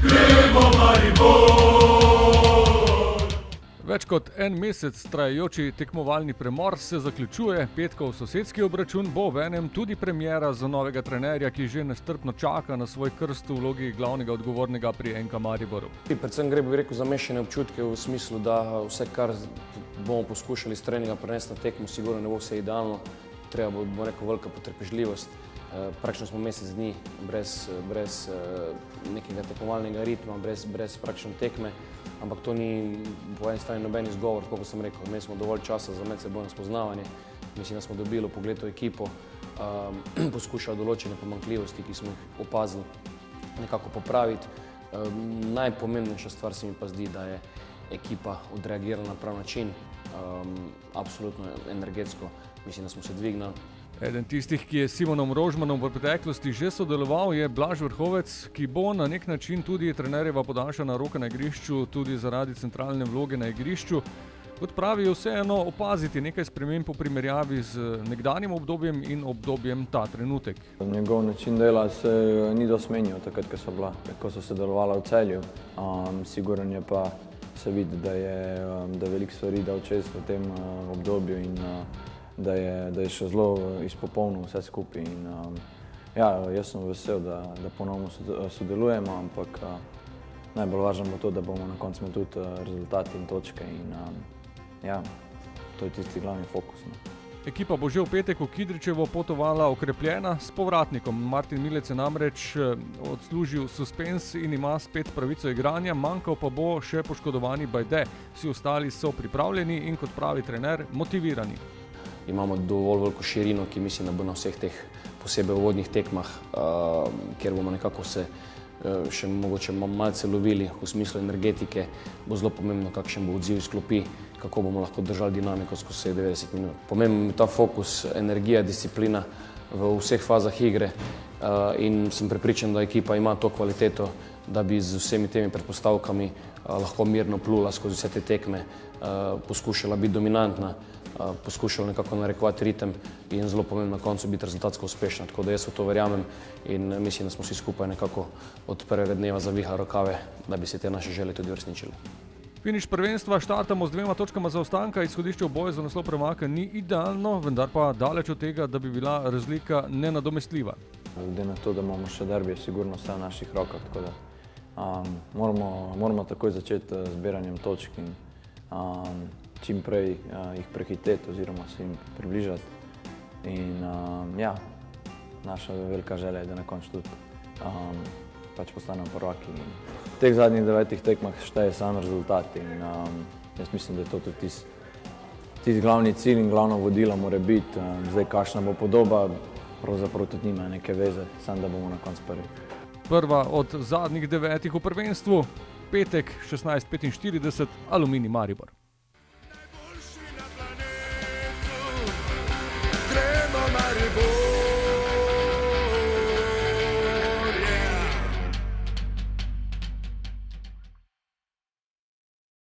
Gremo Maribor! Več kot en mesec trajajoči tekmovalni premor se zaključuje. Petkov sosedski obračun bo obenem tudi premiera za novega trenerja, ki že nestrpno čaka na svoj krst v vlogi glavnega odgovornega pri NK Mariboru. Predvsem gre, bi rekel, za mešane občutke v smislu, da vse, kar bomo poskušali s treninga prenesti na tekmo, sigurno ne bo vse idealno. Treba bo, rekel, velika potrpežljivost. Praktično smo mesec dni brez nekega tekmovalnega ritma, brez praktično tekme, ampak to ni po eni strani noben izgovor, tako kot sem rekel. Imeli smo dovolj časa za medsebojno spoznavanje, mislim, da smo dobili vpogled v ekipo, poskušali določene pomanjkljivosti, ki smo jih opazili, nekako popraviti. Najpomembnejša stvar se mi pa zdi, da je ekipa odreagirala na prav način, absolutno energetsko, mislim, da smo se dvignili. Eden tistih, ki je s Simonom Rožmanom v preteklosti že sodeloval, je Blaž Vrhovec, ki bo na nek način tudi trenerjeva podaljšana roka na igrišču, tudi zaradi centralne vloge na igrišču. Kot pravi, je vseeno opaziti nekaj sprememb v primerjavi z nekdanjim obdobjem in obdobjem ta trenutek. Njegov način dela se ni dosmenil takrat, ko so se delovala v Celju. Siguren je pa se vidi, da je veliko stvari dal čez v tem obdobju in da je še zelo izpopolnil vse skupaj. Jaz sem vesel, da ponovno sodelujemo, ampak najbolj važno bo to, da bomo na koncu imeli tudi rezultate in točke in to je tisti glavni fokus. Ekipa bo že v petek v Kidričevo potovala okrepljena s povratnikom. Martin Milec je namreč odslužil suspens in ima spet pravico igranja, manjkal pa bo še poškodovani Bajde. Vsi ostali so pripravljeni in, kot pravi trener, motivirani. Imamo dovolj veliko širino, ki mislim, da bo na vseh teh posebej uvodnih tekmah, kjer bomo nekako se še mogoče malce lovili v smislu energetike, bo zelo pomembno, kakšen bo odziv iz klopi, kako bomo lahko držali dinamiko skozi 90 minut. Pomemben je ta fokus, energija, disciplina v vseh fazah igre in sem prepričan, da ekipa ima to kvaliteto, da bi z vsemi temi predpostavkami lahko mirno plula skozi vse te tekme, poskušala biti dominantna, poskušala nekako narekovati ritem in zelo pomembno na koncu biti rezultatsko uspešna. Tako da jaz v to verjamem in mislim, da smo vsi skupaj nekako od prvega dneva zavihali rokave, da bi se te naše želje tudi uresničili. Finiš prvenstva štartamo z 2 točkama zaostanka, izhodišče v boju za naslov prvaka ni idealno, vendar pa daleč od tega, da bi bila razlika nenadomestljiva. Glede na to, da imamo še derbi, je sigurno vse v naših rokah, tako da moramo takoj začeti z zbiranjem točk in čim prej jih prehiteti oziroma se jim približati. In naša velika želja je, da na koncu tudi postanemo prvaki. V teh zadnjih 9 tekmah šteje samo rezultat in jaz mislim, da je to tudi tisti glavni cilj in glavno vodilo mora biti. Zdaj, kakšna bo podoba, pravzaprav tudi nima neke veze, samo da bomo na koncu prvi. Prva od zadnjih 9 v prvenstvu, petek 16:45, Aluminij Maribor.